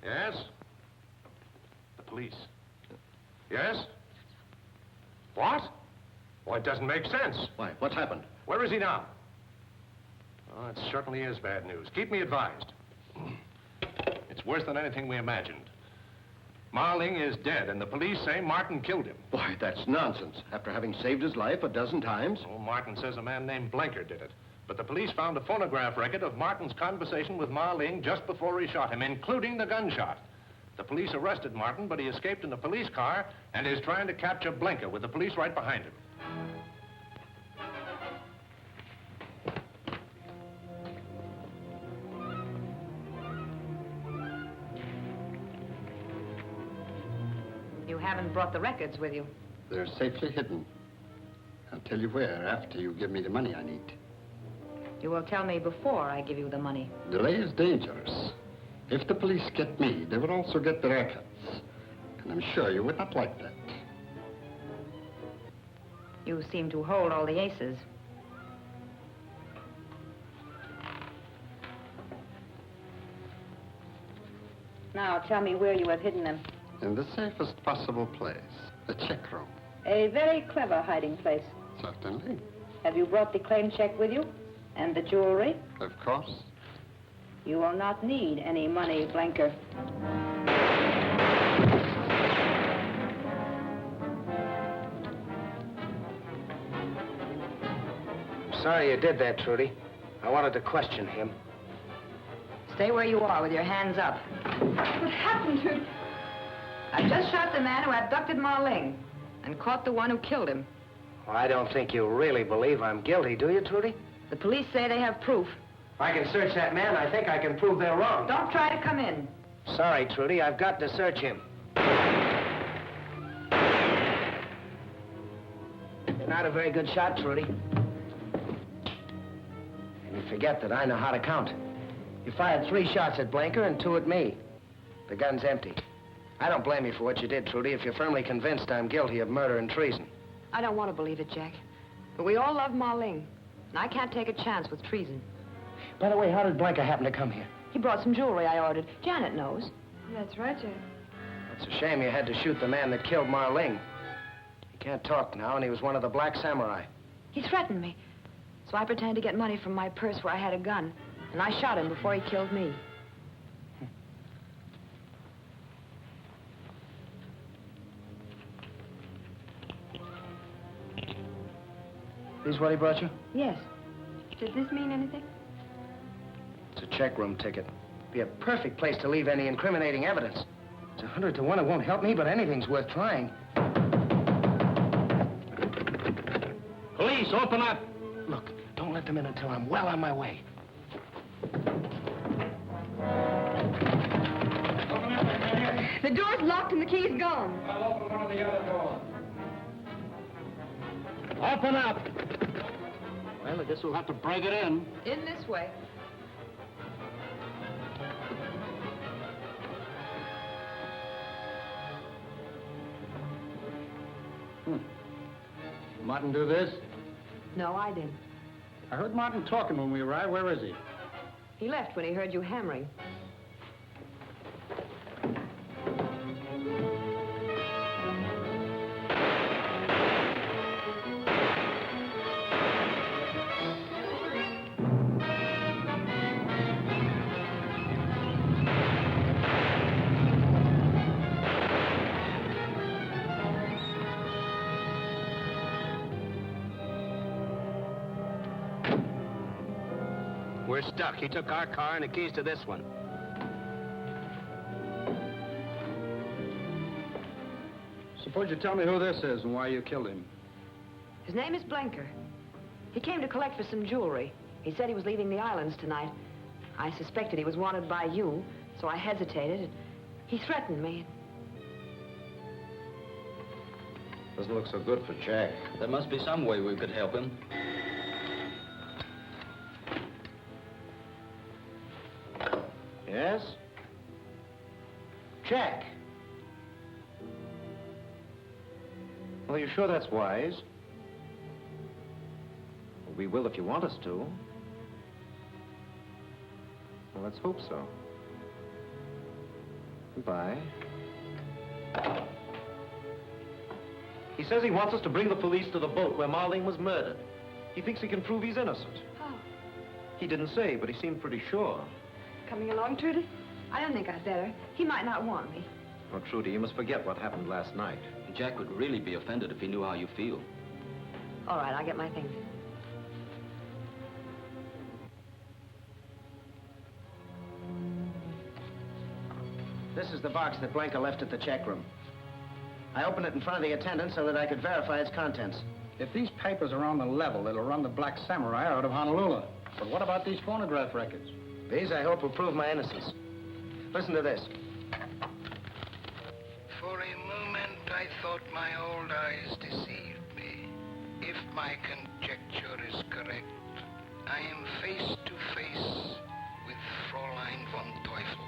Yes? The police. Yes? What? Well, it doesn't make sense. Why? What's happened? Where is he now? Oh, it certainly is bad news. Keep me advised. It's worse than anything we imagined. Ling is dead, and the police say Martin killed him. Why, that's nonsense. After having saved his life a dozen times. Oh, Martin says a man named Blenker did it. But the police found a phonograph record of Martin's conversation with Ling just before he shot him, including the gunshot. The police arrested Martin, but he escaped in a police car and is trying to capture Blenker with the police right behind him. You haven't brought the records with you. They're safely hidden. I'll tell you where after you give me the money I need. You will tell me before I give you the money. Delay is dangerous. If the police get me, they will also get the records. And I'm sure you would not like that. You seem to hold all the aces. Now, tell me where you have hidden them. In the safest possible place, the check room. A very clever hiding place. Certainly. Have you brought the claim check with you? And the jewelry? Of course. You will not need any money, Blenker. I'm sorry you did that, Trudy. I wanted to question him. Stay where you are with your hands up. What happened to... I just shot the man who abducted Ling and caught the one who killed him. Well, I don't think you really believe I'm guilty, do you, Trudy? The police say they have proof. If I can search that man, I think I can prove they're wrong. Don't try to come in. Sorry, Trudy, I've got to search him. You're not a very good shot, Trudy. And you forget that I know how to count. You fired 3 shots at Blenker and 2 at me. The gun's empty. I don't blame you for what you did, Trudy, if you're firmly convinced I'm guilty of murder and treason. I don't want to believe it, Jack. But we all love Ling, and I can't take a chance with treason. By the way, how did Blenker happen to come here? He brought some jewelry I ordered. Janet knows. That's right, Jack. It's a shame you had to shoot the man that killed Ling. He can't talk now, and he was one of the Black Samurai. He threatened me. So I pretended to get money from my purse where I had a gun, and I shot him before he killed me. These what he brought you? Yes. Does this mean anything? It's a check room ticket. Be a perfect place to leave any incriminating evidence. It's 100 to 1 it won't help me, but anything's worth trying. Police, open up! Look, don't let them in until I'm well on my way. The door's locked and the key's gone. I'll open one of the other doors. Open up! Well, I guess we'll have to break it in. In this way. Martin do this? No, I did. I heard Martin talking when we arrived. Where is he? He left when he heard you hammering. We're stuck. He took our car and the keys to this one. Suppose you tell me who this is and why you killed him. His name is Blenker. He came to collect for some jewelry. He said he was leaving the islands tonight. I suspected he was wanted by you, so I hesitated. He threatened me. Doesn't look so good for Jack. There must be some way we could help him. Yes? Jack. Well, you sure that's wise? Well, we will if you want us to. Well, let's hope so. Goodbye. He says he wants us to bring the police to the boat where Marling was murdered. He thinks he can prove he's innocent. Oh, He didn't say, but he seemed pretty sure. coming along, Trudy? I don't think I'd better. He might not want me. Oh, Trudy, you must forget what happened last night. Jack would really be offended if he knew how you feel. All right, I'll get my things. This is the box that Blenker left at the check room. I opened it in front of the attendant so that I could verify its contents. If these papers are on the level, it'll run the Black Samurai out of Honolulu. But what about these phonograph records? These, I hope, will prove my innocence. Listen to this. For a moment, I thought my old eyes deceived me. If my conjecture is correct, I am face to face with Fraulein von Teufel.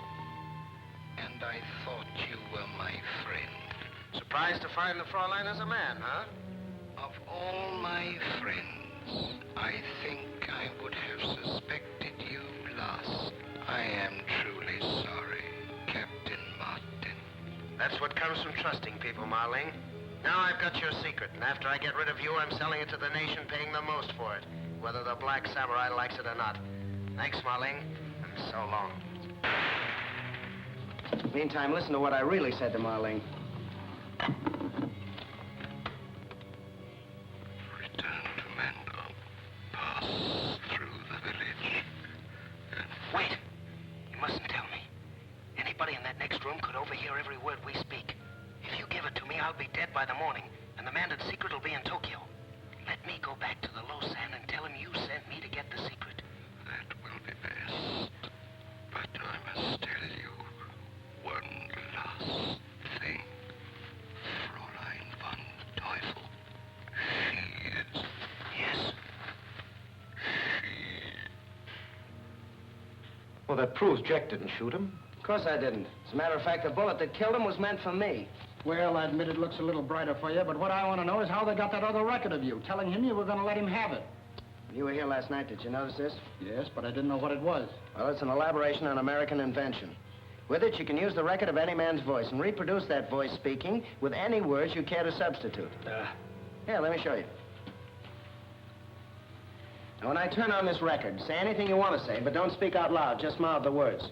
And I thought you were my friend. Surprised to find the Fraulein as a man, huh? Of all my friends, I think I would have suspected you last. I am truly sorry, Captain Martin. That's what comes from trusting people, Marling. Now I've got your secret, and after I get rid of you, I'm selling it to the nation, paying the most for it, whether the Black Samurai likes it or not. Thanks, Marling, and so long. Meantime, listen to what I really said to Marling. Return to Mandon. Pass through the village. Wait! You mustn't tell me. Anybody in that next room could overhear every word we speak. If you give it to me, I'll be dead by the morning, and the Mandon secret will be in Tokyo. Let me go back to the Losan and tell him you sent me to get the secret. That will be best. But I must tell you one last thing. Fraulein von Teufel. She is... Yes? Well, that proves Jack didn't shoot him. Of course I didn't. As a matter of fact, the bullet that killed him was meant for me. Well, I admit it looks a little brighter for you, but what I want to know is how they got that other record of you, telling him you were going to let him have it. You were here last night. Did you notice this? Yes, but I didn't know what it was. Well, it's an elaboration on American invention. With it, you can use the record of any man's voice and reproduce that voice speaking with any words you care to substitute. Here, let me show you. Now, when I turn on this record, say anything you want to say, but don't speak out loud. Just mouth the words.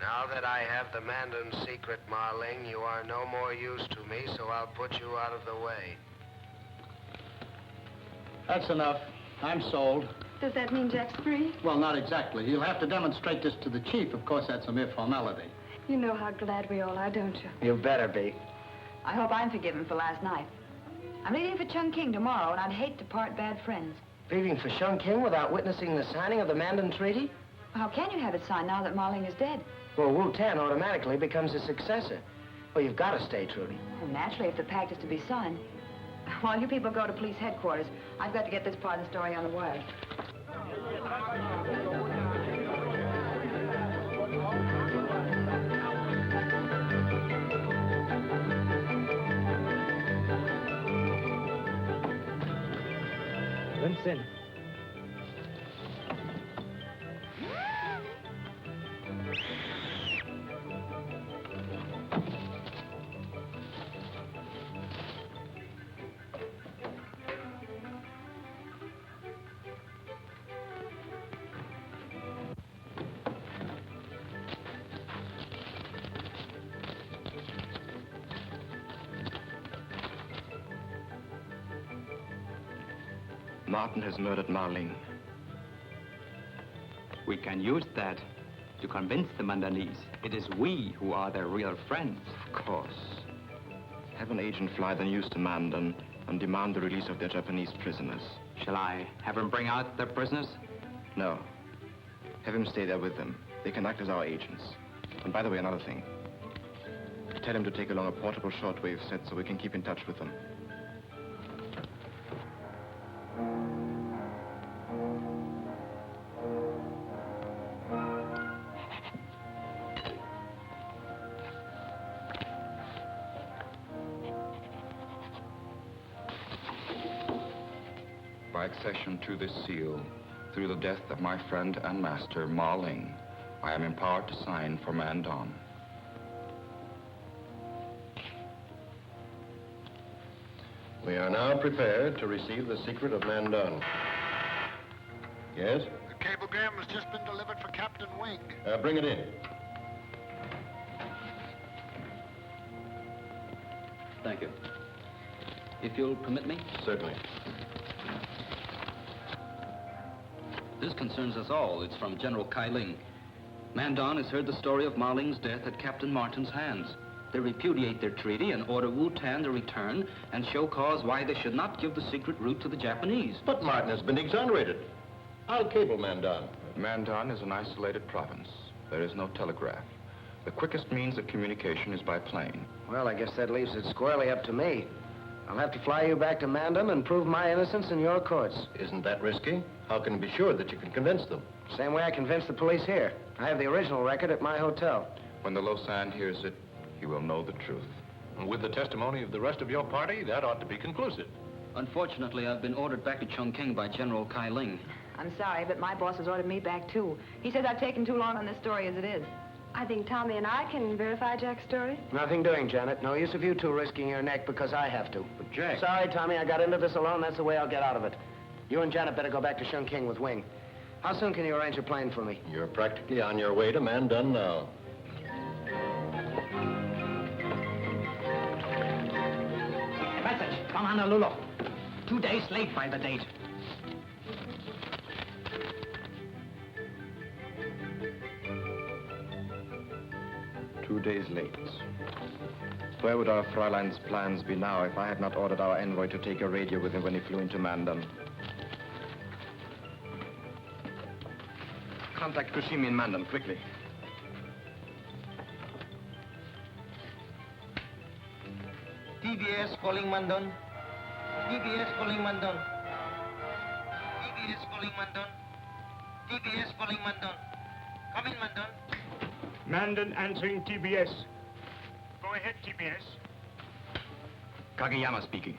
Now that I have the Mandon secret, Marling, you are no more use to me, so I'll put you out of the way. That's enough. I'm sold. Does that mean Jack's free? Well, not exactly. He'll have to demonstrate this to the chief. Of course, that's a mere formality. You know how glad we all are, don't you? You better be. I hope I'm forgiven for last night. I'm leaving for Chungking tomorrow, and I'd hate to part bad friends. Leaving for Chungking without witnessing the signing of the Mandon Treaty? How can you have it signed now that Marling is dead? Well, Wu-Tan automatically becomes his successor. Well, you've got to stay, Trudy. Well, naturally, if the pact is to be signed. While you people go to police headquarters, I've got to get this part of the story on the wire. Vincent. Martin has murdered Marling. We can use that to convince the Mandonese it is we who are their real friends. Of course. Have an agent fly the news to Mandon and demand the release of their Japanese prisoners. Shall I have him bring out their prisoners? No. Have him stay there with them. They can act as our agents. And by the way, another thing. Tell him to take along a portable shortwave set so we can keep in touch with them. By accession to this seal, through the death of my friend and master, Ma Ling, I am empowered to sign for Mandon. We are now prepared to receive the secret of Mandon. Yes? The cablegram has just been delivered for Captain Wing. Bring it in. Thank you. If you'll permit me. Certainly. This concerns us all. It's from General Ling. Mandon has heard the story of Ma Ling's death at Captain Martin's hands. They repudiate their treaty and order Wu-Tan to return and show cause why they should not give the secret route to the Japanese. But Martin has been exonerated. I'll cable Mandon. Mandon is an isolated province. There is no telegraph. The quickest means of communication is by plane. Well, I guess that leaves it squarely up to me. I'll have to fly you back to Mandon and prove my innocence in your courts. Isn't that risky? How can you be sure that you can convince them? Same way I convinced the police here. I have the original record at my hotel. When the Lausanne hears it, he will know the truth. And with the testimony of the rest of your party, that ought to be conclusive. Unfortunately, I've been ordered back to Chongqing by General Ling. I'm sorry, but my boss has ordered me back, too. He says I've taken too long on this story as it is. I think Tommy and I can verify Jack's story. Nothing doing, Janet. No use of you two risking your neck because I have to. But Jack... Sorry, Tommy, I got into this alone. That's the way I'll get out of it. You and Janet better go back to Chongqing with Wing. How soon can you arrange a plane for me? You're practically on your way to Mandon now. Message from Honolulu. 2 days late by the date. Two days late. Where would our Fraulein's plans be now if I had not ordered our envoy to take a radio with him when he flew into Mandon? Contact Kushimi in Mandon, quickly. TBS calling Mandon. TBS calling Mandon. TBS calling Mandon. TBS calling Mandon. Come in, Mandon. Mandon answering TBS. Go ahead, TBS. Kageyama speaking.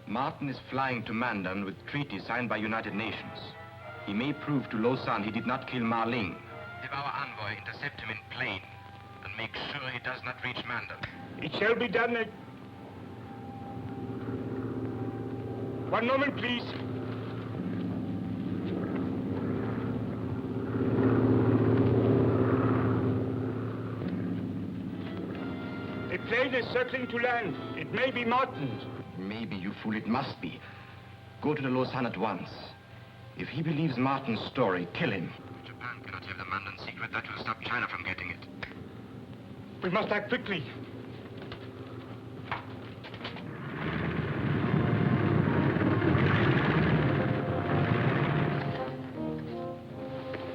Martin is flying to Mandon with treaty signed by United Nations. He may prove to Lausanne he did not kill Ma Ling. Have our envoy intercept him in plane and make sure he does not reach Mandon. It shall be done at... One moment, please. A plane is circling to land. It may be Martin's. Maybe, you fool, it must be. Go to the Lausanne at once. If he believes Martin's story, kill him. Japan cannot have the Mandon secret. That will stop China from getting it. We must act quickly.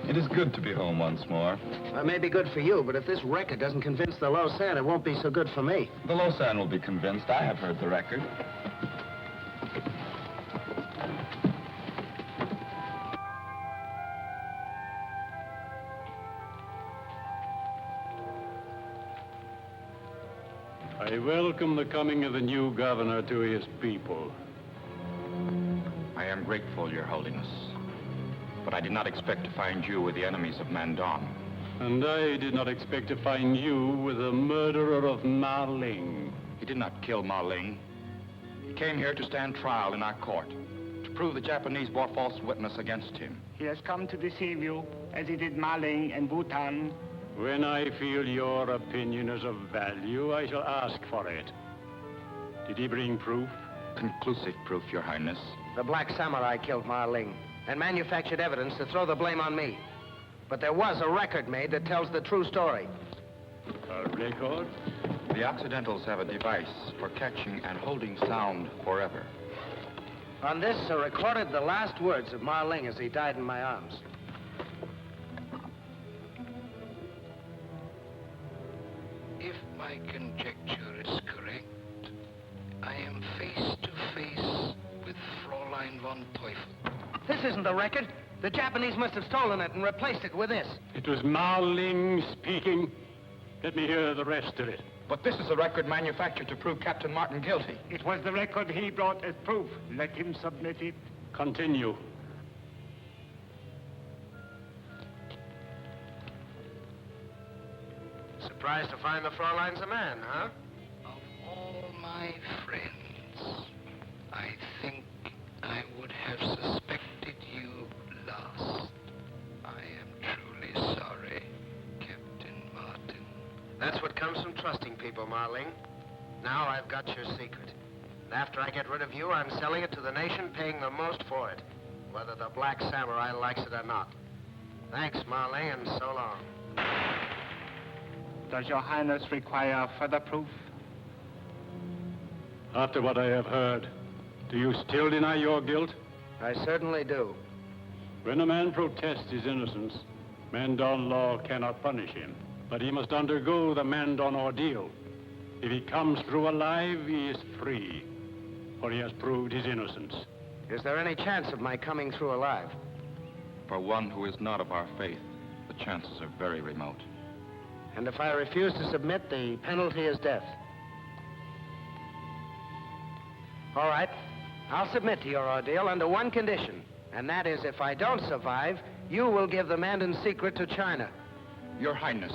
It is good to be home once more. It may be good for you, but if this record doesn't convince the Lausanne, it won't be so good for me. The Lausanne will be convinced. I have heard the record. I welcome the coming of the new governor to his people. I am grateful, Your Holiness. But I did not expect to find you with the enemies of Mandon. And I did not expect to find you with the murderer of Ma Ling. He did not kill Ma Ling. He came here to stand trial in our court, to prove the Japanese bore false witness against him. He has come to deceive you, as he did Ma Ling and Wu-Tan. When I feel your opinion is of value, I shall ask for it. Did he bring proof? Conclusive proof, Your Highness. The Black Samurai killed Ma Ling and manufactured evidence to throw the blame on me. But there was a record made that tells the true story. A record? The Occidentals have a device for catching and holding sound forever. On this are recorded the last words of Ma Ling as he died in my arms. If my conjecture is correct, I am face to face with Fraulein von Teufel. This isn't the record. The Japanese must have stolen it and replaced it with this. It was Ma Ling speaking. Let me hear the rest of it. But this is a record manufactured to prove Captain Martin guilty. It was the record he brought as proof. Let him submit it. Continue. surprised to find the Fraulin's a man, huh? Of all my friends, I think I would have suspected you last. I am truly sorry, Captain Martin. That's what comes from trusting people, Marling. Now I've got your secret. And after I get rid of you, I'm selling it to the nation, paying the most for it, whether the Black Samurai likes it or not. Thanks, Marling, and so long. Does Your Highness require further proof? After what I have heard, do you still deny your guilt? I certainly do. When a man protests his innocence, Mandon law cannot punish him, but he must undergo the Mandon ordeal. If he comes through alive, he is free, for he has proved his innocence. Is there any chance of my coming through alive? For one who is not of our faith, the chances are very remote. And if I refuse to submit, the penalty is death. All right, I'll submit to your ordeal under one condition, and that is if I don't survive, you will give the Mandon secret to China. Your Highness,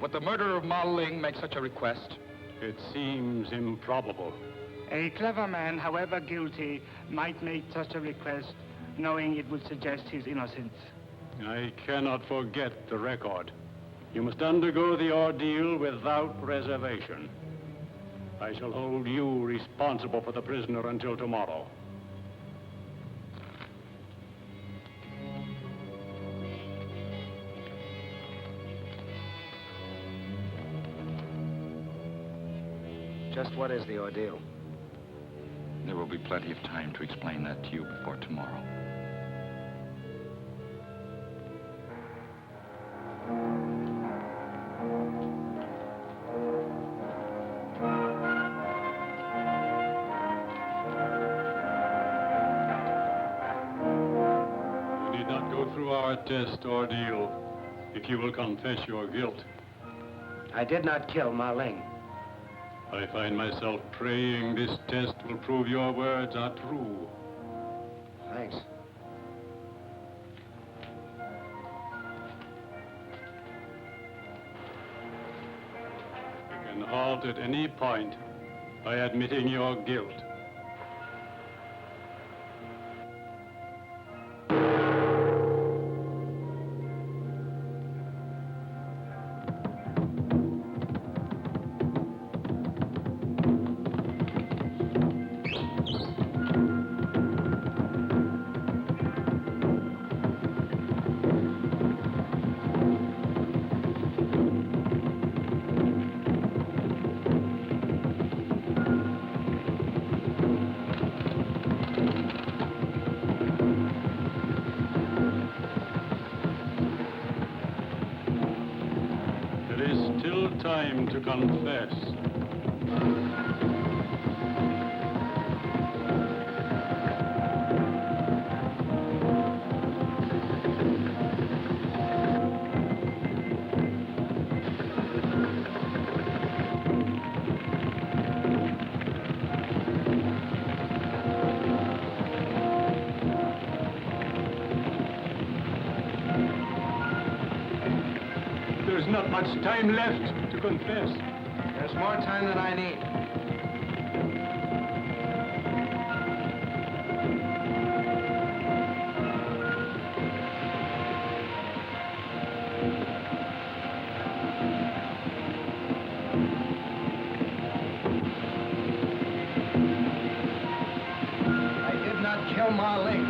would the murderer of Ma Ling make such a request? It seems improbable. A clever man, however guilty, might make such a request, knowing it would suggest his innocence. I cannot forget the record. You must undergo the ordeal without reservation. I shall hold you responsible for the prisoner until tomorrow. Just what is the ordeal? There will be plenty of time to explain that to you before tomorrow. You need not go through our test ordeal if you will confess your guilt. I did not kill Ma Ling. I find myself praying this test will prove your words are true. Thanks. You can halt at any point by admitting your guilt. Time to confess. There's not much time left to confess. There's more time than I need. I did not kill Ma Ling.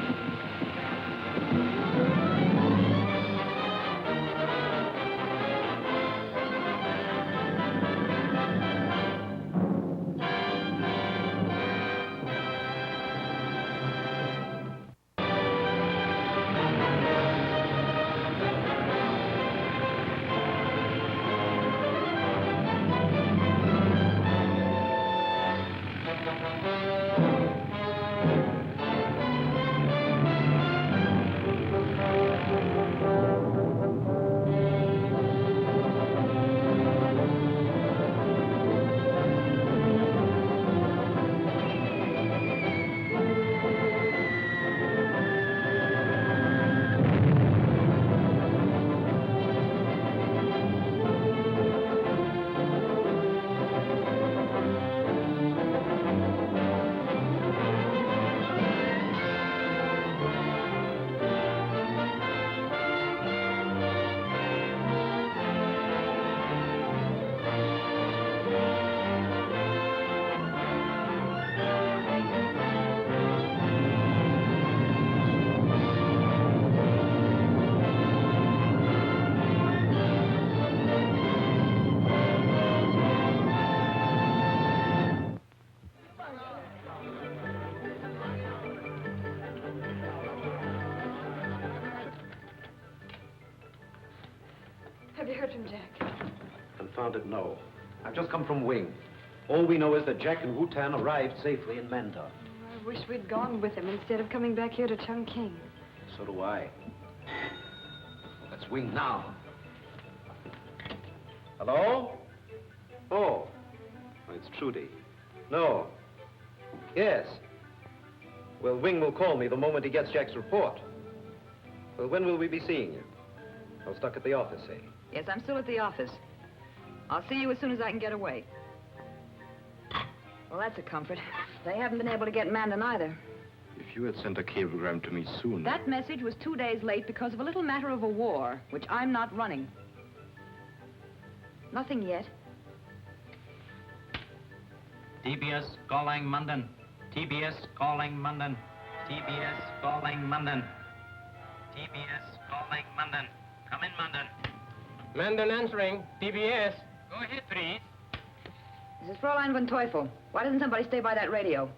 him, Jack? Confound it, no. I've just come from Wing. All we know is that Jack and Wu-Tan arrived safely in Mandon. I wish we'd gone with him instead of coming back here to Chungking. So do I. Let's Wing now. Hello? Oh, it's Trudy. No. Yes. Well, Wing will call me the moment he gets Jack's report. Well, when will we be seeing you? I'm stuck at the office, eh? Yes, I'm still at the office. I'll see you as soon as I can get away. Well, that's a comfort. They haven't been able to get Mandon either. If you had sent a cablegram to me soon... That message was 2 days late because of a little matter of a war, which I'm not running. Nothing yet. TBS calling Mandon. TBS calling Mandon. TBS calling Mandon. TBS calling Mandon. Come in, Mandon. Mandon answering. TBS. Go ahead, please. This is Fraulein von Teufel. Why doesn't somebody stay by that radio?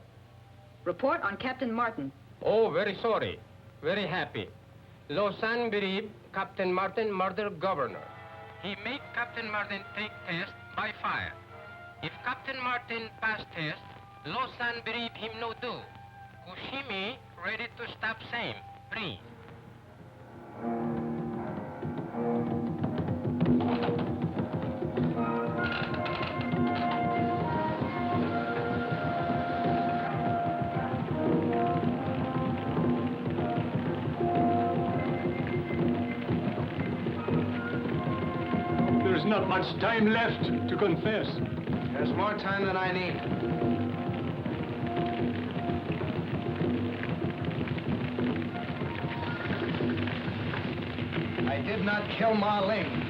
Report on Captain Martin. Oh, very sorry. Very happy. Lausanne BEEBE, Captain Martin murder governor. He make Captain Martin take test by fire. If Captain Martin pass test, Lausanne BEEBE him no do. Kushimi ready to stop same. Please. There's not much time left to confess. There's more time than I need. I did not kill Ma Ling.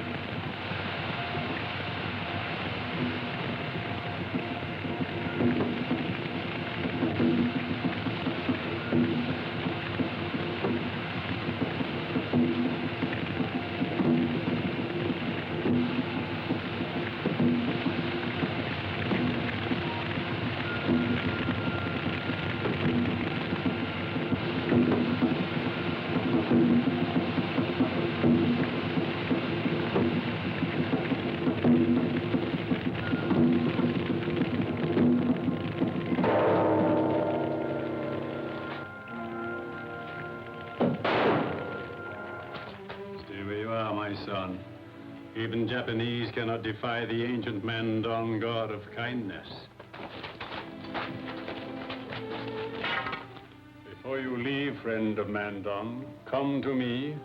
Son. Even Japanese cannot defy the ancient Mandon god of kindness. Before you leave, friend of Mandon, come to me,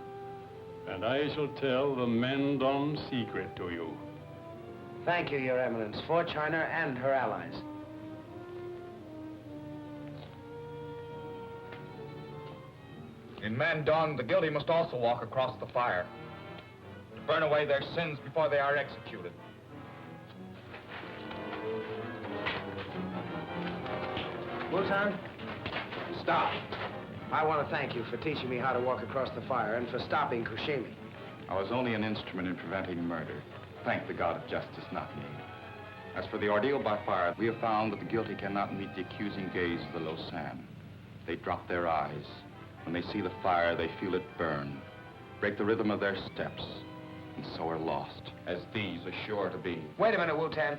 and I shall tell the Mandon secret to you. Thank you, Your Eminence, for China and her allies. In Mandon, the guilty must also walk across the fire. Burn away their sins before they are executed. Wu-Tan, stop. I want to thank you for teaching me how to walk across the fire and for stopping Kushimi. I was only an instrument in preventing murder. Thank the God of justice, not me. As for the ordeal by fire, we have found that the guilty cannot meet the accusing gaze of the Lausanne. They drop their eyes. When they see the fire, they feel it burn, break the rhythm of their steps, and so are lost, as these are sure to be. Wait a minute, Wu-Tan.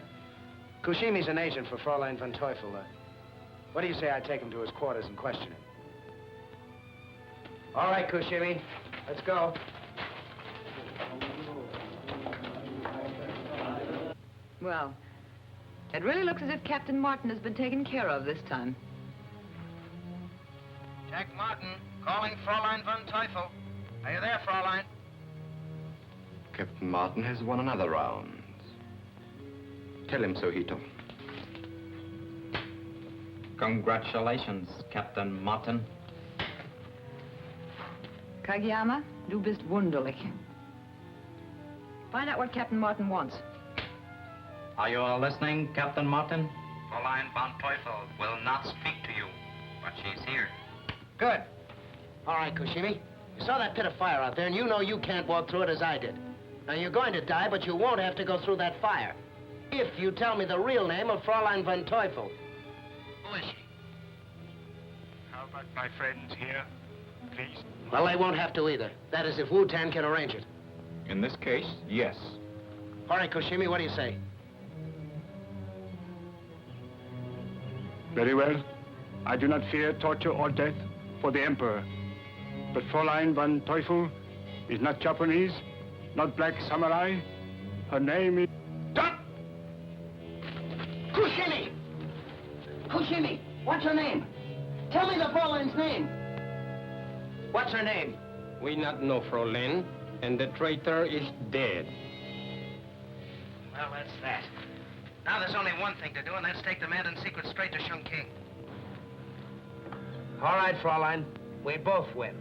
Kushimi's an agent for Fraulein von Teufel. What do you say I take him to his quarters and question him? All right, Kushimi, let's go. Well, it really looks as if Captain Martin has been taken care of this time. Jack Martin, calling Fraulein von Teufel. Are you there, Fraulein? Captain Martin has won another round. Tell him so, Hito. Congratulations, Captain Martin. Kageyama, du bist wunderlich. Find out what Captain Martin wants. Are you all listening, Captain Martin? Fraulein von Teufel will not speak to you, but she's here. Good. All right, Kushimi. You saw that pit of fire out there, and you know you can't walk through it as I did. Now, you're going to die, but you won't have to go through that fire. If you tell me the real name of Fraulein von Teufel. Who is she? How about my friends here, please? Well, they won't have to either. That is, if Wu-Tan can arrange it. In this case, yes. All right, Kushimi, what do you say? Very well. I do not fear torture or death for the Emperor. But Fraulein von Teufel is not Japanese, not black samurai. Her name is... Stop! Kushimi! Kushimi, what's her name? Tell me the Fraulein's name. What's her name? We not know Fraulein, and the traitor is dead. Well, that's that. Now there's only one thing to do, and that's take the Mandon secret straight to Chongqing. All right, Fraulein. We both win.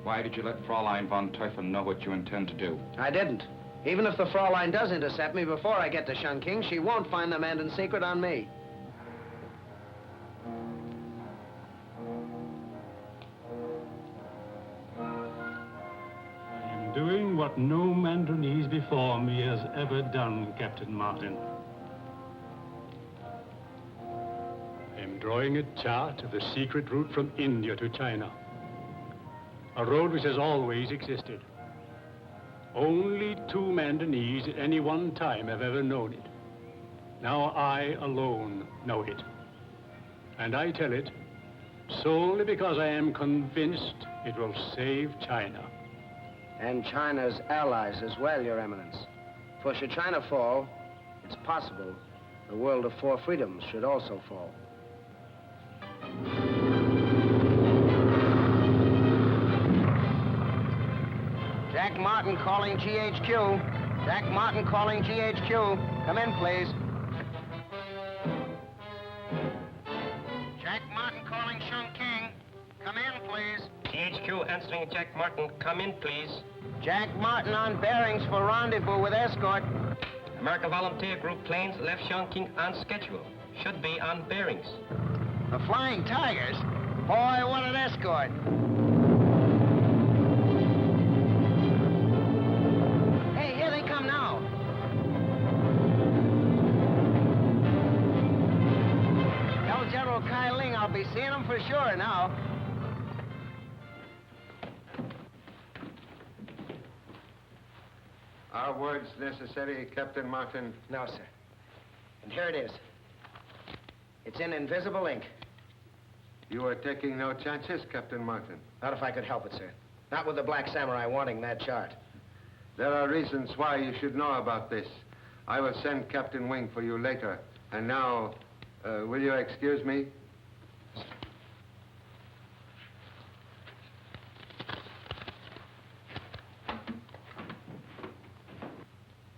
Why did you let Fraulein von Teufel know what you intend to do? I didn't. Even if the Fraulein does intercept me before I get to Chongqing, she won't find the Mandon secret on me. I am doing what no Mandonese before me has ever done, Captain Martin. I am drawing a chart of the secret route from India to China. A road which has always existed. Only 2 Mandonese at any one time have ever known it. Now I alone know it. And I tell it solely because I am convinced it will save China. And China's allies as well, Your Eminence. For should China fall, it's possible the world of 4 freedoms should also fall. Jack Martin calling GHQ. Jack Martin calling GHQ. Come in, please. Jack Martin calling Chongqing. Come in, please. GHQ answering Jack Martin. Come in, please. Jack Martin on bearings for rendezvous with escort. American Volunteer Group planes left Chongqing on schedule. Should be on bearings. The Flying Tigers? Boy, what an escort. Hey, here they come now. Tell General Kai Ling I'll be seeing him for sure now. Are words necessary, Captain Martin? No, sir. And here it is. It's in invisible ink. You are taking no chances, Captain Martin. Not if I could help it, sir. Not with the Black Samurai wanting that chart. There are reasons why you should know about this. I will send Captain Wing for you later. And now, will you excuse me?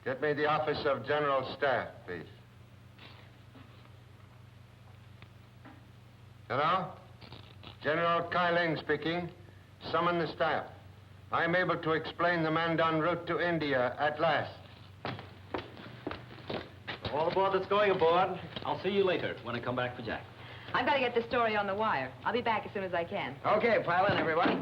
Get me the office of General Staff, please. Hello? General Kai Ling speaking. Summon the staff. I'm able to explain the Mandon route to India at last. All aboard that's going aboard. I'll see you later when I come back for Jack. I've got to get this story on the wire. I'll be back as soon as I can. Okay, pile in, everybody.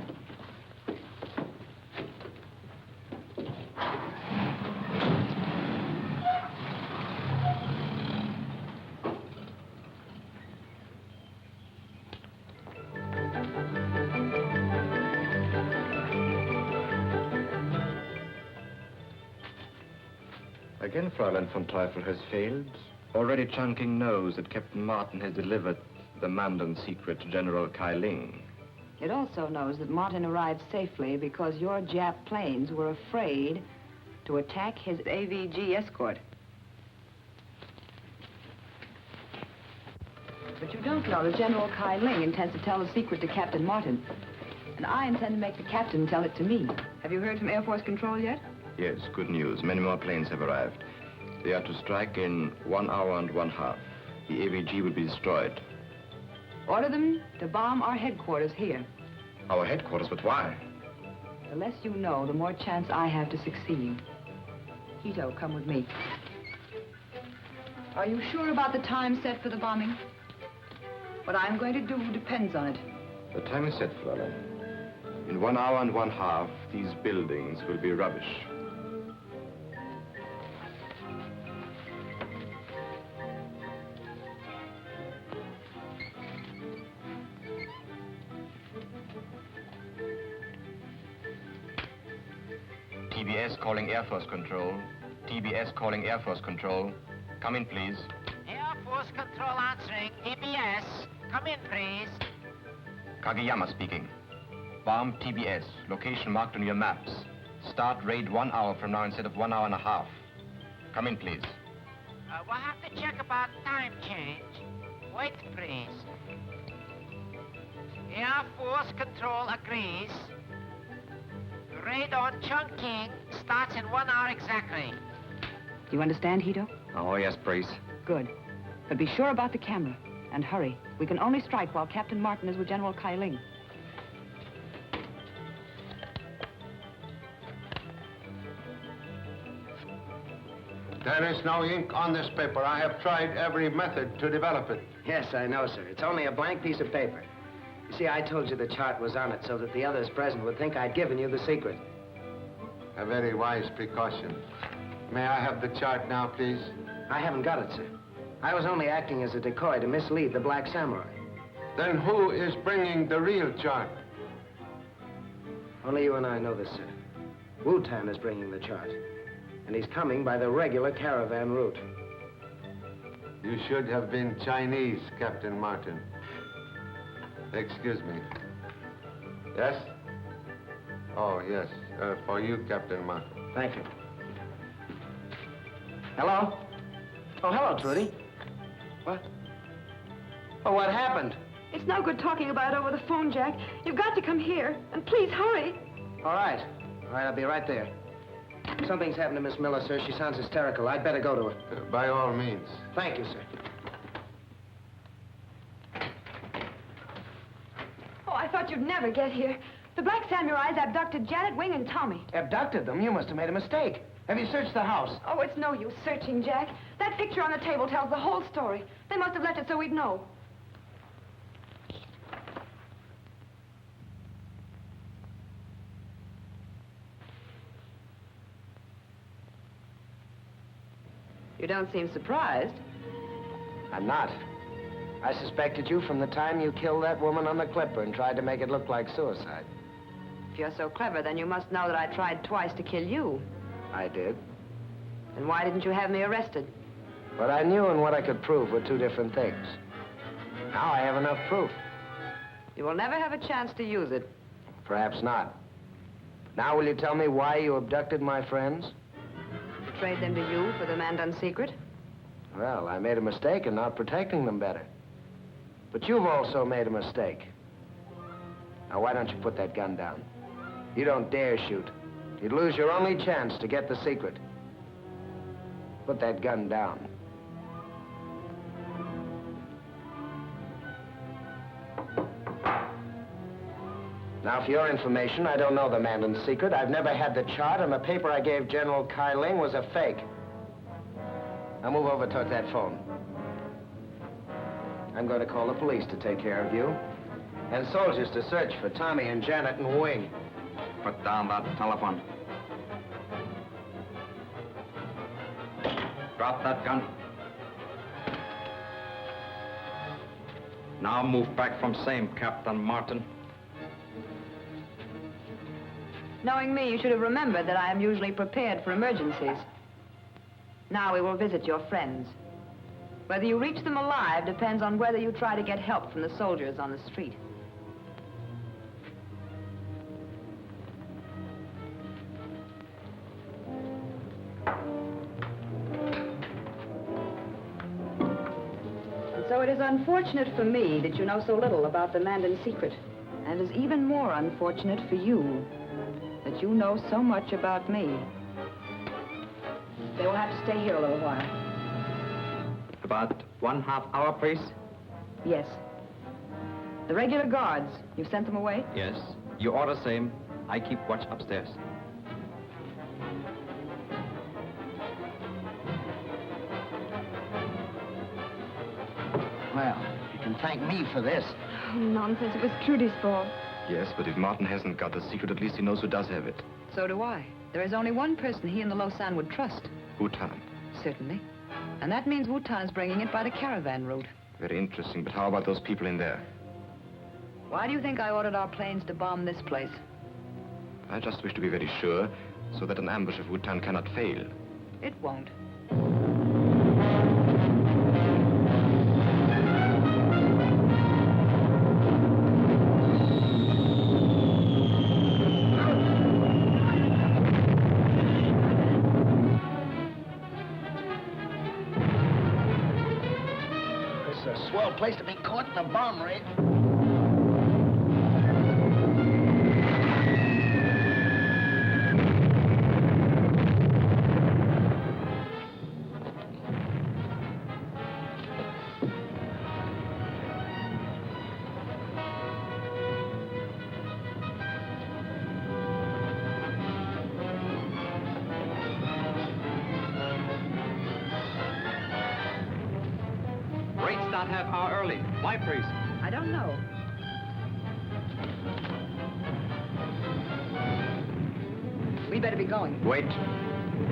Again, Fraulein von Teufel has failed. Already Chongqing knows that Captain Martin has delivered the Mandon secret to General Kai Ling. It also knows that Martin arrived safely because your Jap planes were afraid to attack his AVG escort. But you don't know that General Kai Ling intends to tell the secret to Captain Martin. And I intend to make the captain tell it to me. Have you heard from Air Force Control yet? Yes, good news. Many more planes have arrived. They are to strike in 1 hour and 1/2. The AVG will be destroyed. Order them to bomb our headquarters here. Our headquarters, but why? The less you know, the more chance I have to succeed. Hito, come with me. Are you sure about the time set for the bombing? What I'm going to do depends on it. The time is set, Fraulein. In 1 hour and 1/2, these buildings will be rubbish. TBS calling Air Force Control. TBS calling Air Force Control. Come in, please. Air Force Control answering. TBS. Come in, please. Kageyama speaking. Bomb TBS. Location marked on your maps. Start raid 1 hour from now instead of 1 hour and a half. Come in, please. We'll have to check about time change. Wait, please. Air Force Control agrees. Raid on Chungking starts in 1 hour exactly. Do you understand, Hito? Oh, yes, please. Good. But be sure about the camera. And hurry. We can only strike while Captain Martin is with General Ling. There is no ink on this paper. I have tried every method to develop it. Yes, I know, sir. It's only a blank piece of paper. You see, I told you the chart was on it so that the others present would think I'd given you the secret. A very wise precaution. May I have the chart now, please? I haven't got it, sir. I was only acting as a decoy to mislead the Black Samurai. Then who is bringing the real chart? Only you and I know this, sir. Wu-Tan is bringing the chart. And he's coming by the regular caravan route. You should have been Chinese, Captain Martin. Excuse me. Yes? Oh, yes. For you, Captain Martin. Thank you. Hello? Oh, hello, Trudy. What? Oh, what happened? It's no good talking about it over the phone, Jack. You've got to come here. And please, hurry. All right. All right, I'll be right there. Something's happened to Miss Miller, sir. She sounds hysterical. I'd better go to her. By all means. Thank you, sir. Oh, I thought you'd never get here. The Black Samurais abducted Janet, Wing, and Tommy. Abducted them? You must have made a mistake. Have you searched the house? Oh, it's no use searching, Jack. That picture on the table tells the whole story. They must have left it so we'd know. You don't seem surprised. I'm not. I suspected you from the time you killed that woman on the clipper and tried to make it look like suicide. If you're so clever, then you must know that I tried twice to kill you. I did. Then why didn't you have me arrested? What I knew and what I could prove were two different things. Now I have enough proof. You will never have a chance to use it. Perhaps not. Now will you tell me why you abducted my friends? To trade them to you for the Mandon secret? Well, I made a mistake in not protecting them better. But you've also made a mistake. Now, why don't you put that gun down? You don't dare shoot. You'd lose your only chance to get the secret. Put that gun down. Now, for your information, I don't know the Mandon secret. I've never had the chart, and the paper I gave General Ling was a fake. Now, move over toward that phone. I'm going to call the police to take care of you, and soldiers to search for Tommy and Janet and Wing. Put down that telephone. Drop that gun. Now move back from same, Captain Martin. Knowing me, you should have remembered that I am usually prepared for emergencies. Now we will visit your friends. Whether you reach them alive depends on whether you try to get help from the soldiers on the street. And so it is unfortunate for me that you know so little about the Mandon secret. And it is even more unfortunate for you that you know so much about me. They will have to stay here a little while. About 1/2 hour, please? Yes. The regular guards, you've sent them away? Yes. You order same. I keep watch upstairs. Well, you can thank me for this. Oh, nonsense. It was Trudy's fault. Yes, but if Martin hasn't got the secret, at least he knows who does have it. So do I. There is only one person he and the Lausanne would trust. Wu-Tan. Certainly. And that means Wu-Tan's bringing it by the caravan route. Very interesting, but how about those people in there? Why do you think I ordered our planes to bomb this place? I just wish to be very sure, so that an ambush of Wu-Tan cannot fail. It won't. This is a swell place to be caught in a bomb raid. Half hour early. Why, priest? I don't know. We better be going. Wait.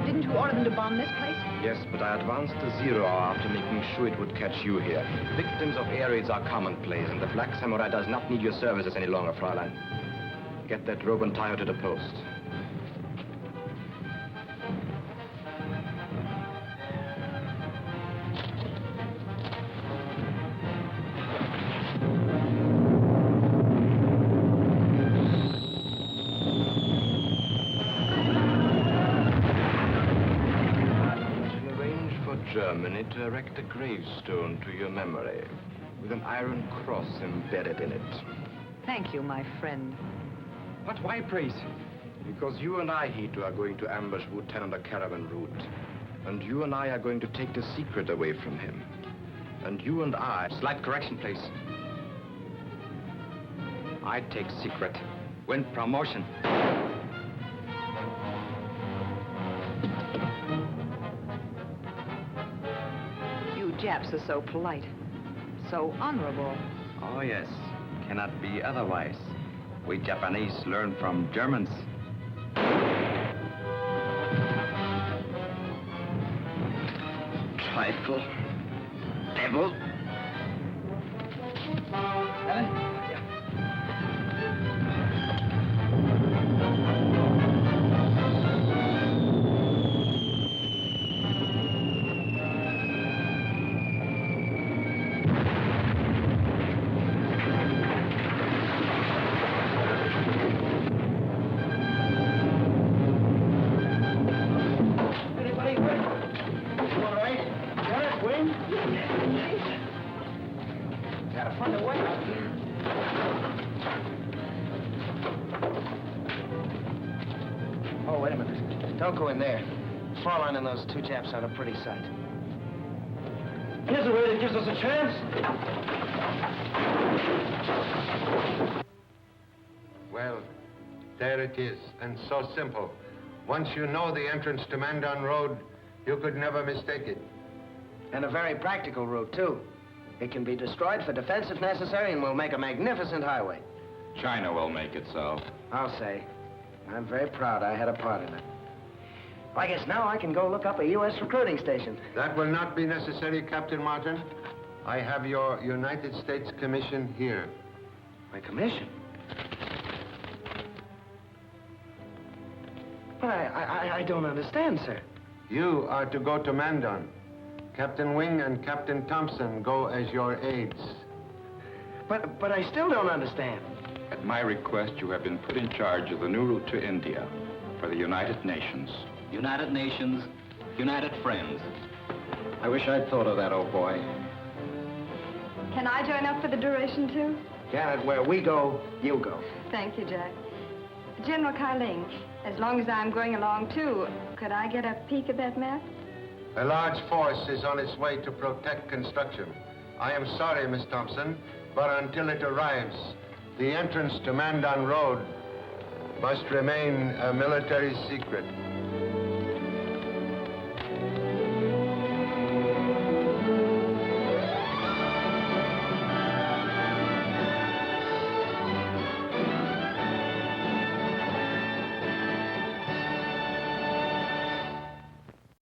Didn't you order them to bomb this place? Yes, but I advanced to 0 hour after making sure it would catch you here. Victims of air raids are commonplace, and the Black Samurai does not need your services any longer, Fraulein. Get that rope and tie her to the post. Germany to erect a gravestone to your memory, with an iron cross embedded in it. Thank you, my friend. But why, priest? Because you and I, Hito, are going to ambush Wu Ten on the caravan route. And you and I are going to take the secret away from him. And you and I... Slight correction, please. I take secret. Win promotion. Japs are so polite, so honorable. Oh, yes. Cannot be otherwise. We Japanese learn from Germans. Trifle. Devil. Oh, wait a minute. Don't go in there. Fraulein and those two Japs are a pretty sight. Here's a way that gives us a chance. Well, there it is, and so simple. Once you know the entrance to Mandon Road, you could never mistake it. And a very practical route, too. It can be destroyed for defense if necessary, and will make a magnificent highway. China will make it so. I'll say. I'm very proud I had a part in it. I guess now I can go look up a U.S. recruiting station. That will not be necessary, Captain Martin. I have your United States commission here. My commission? But I don't understand, sir. You are to go to Mandon. Captain Wing and Captain Thompson go as your aides. But I still don't understand. At my request, you have been put in charge of the new route to India for the United Nations. United Nations, United Friends. I wish I'd thought of that, old boy. Can I join up for the duration, too? Janet, where we go, you go. Thank you, Jack. General Ling, as long as I'm going along, too, could I get a peek at that map? A large force is on its way to protect construction. I am sorry, Miss Thompson, but until it arrives, the entrance to Mandon Road must remain a military secret.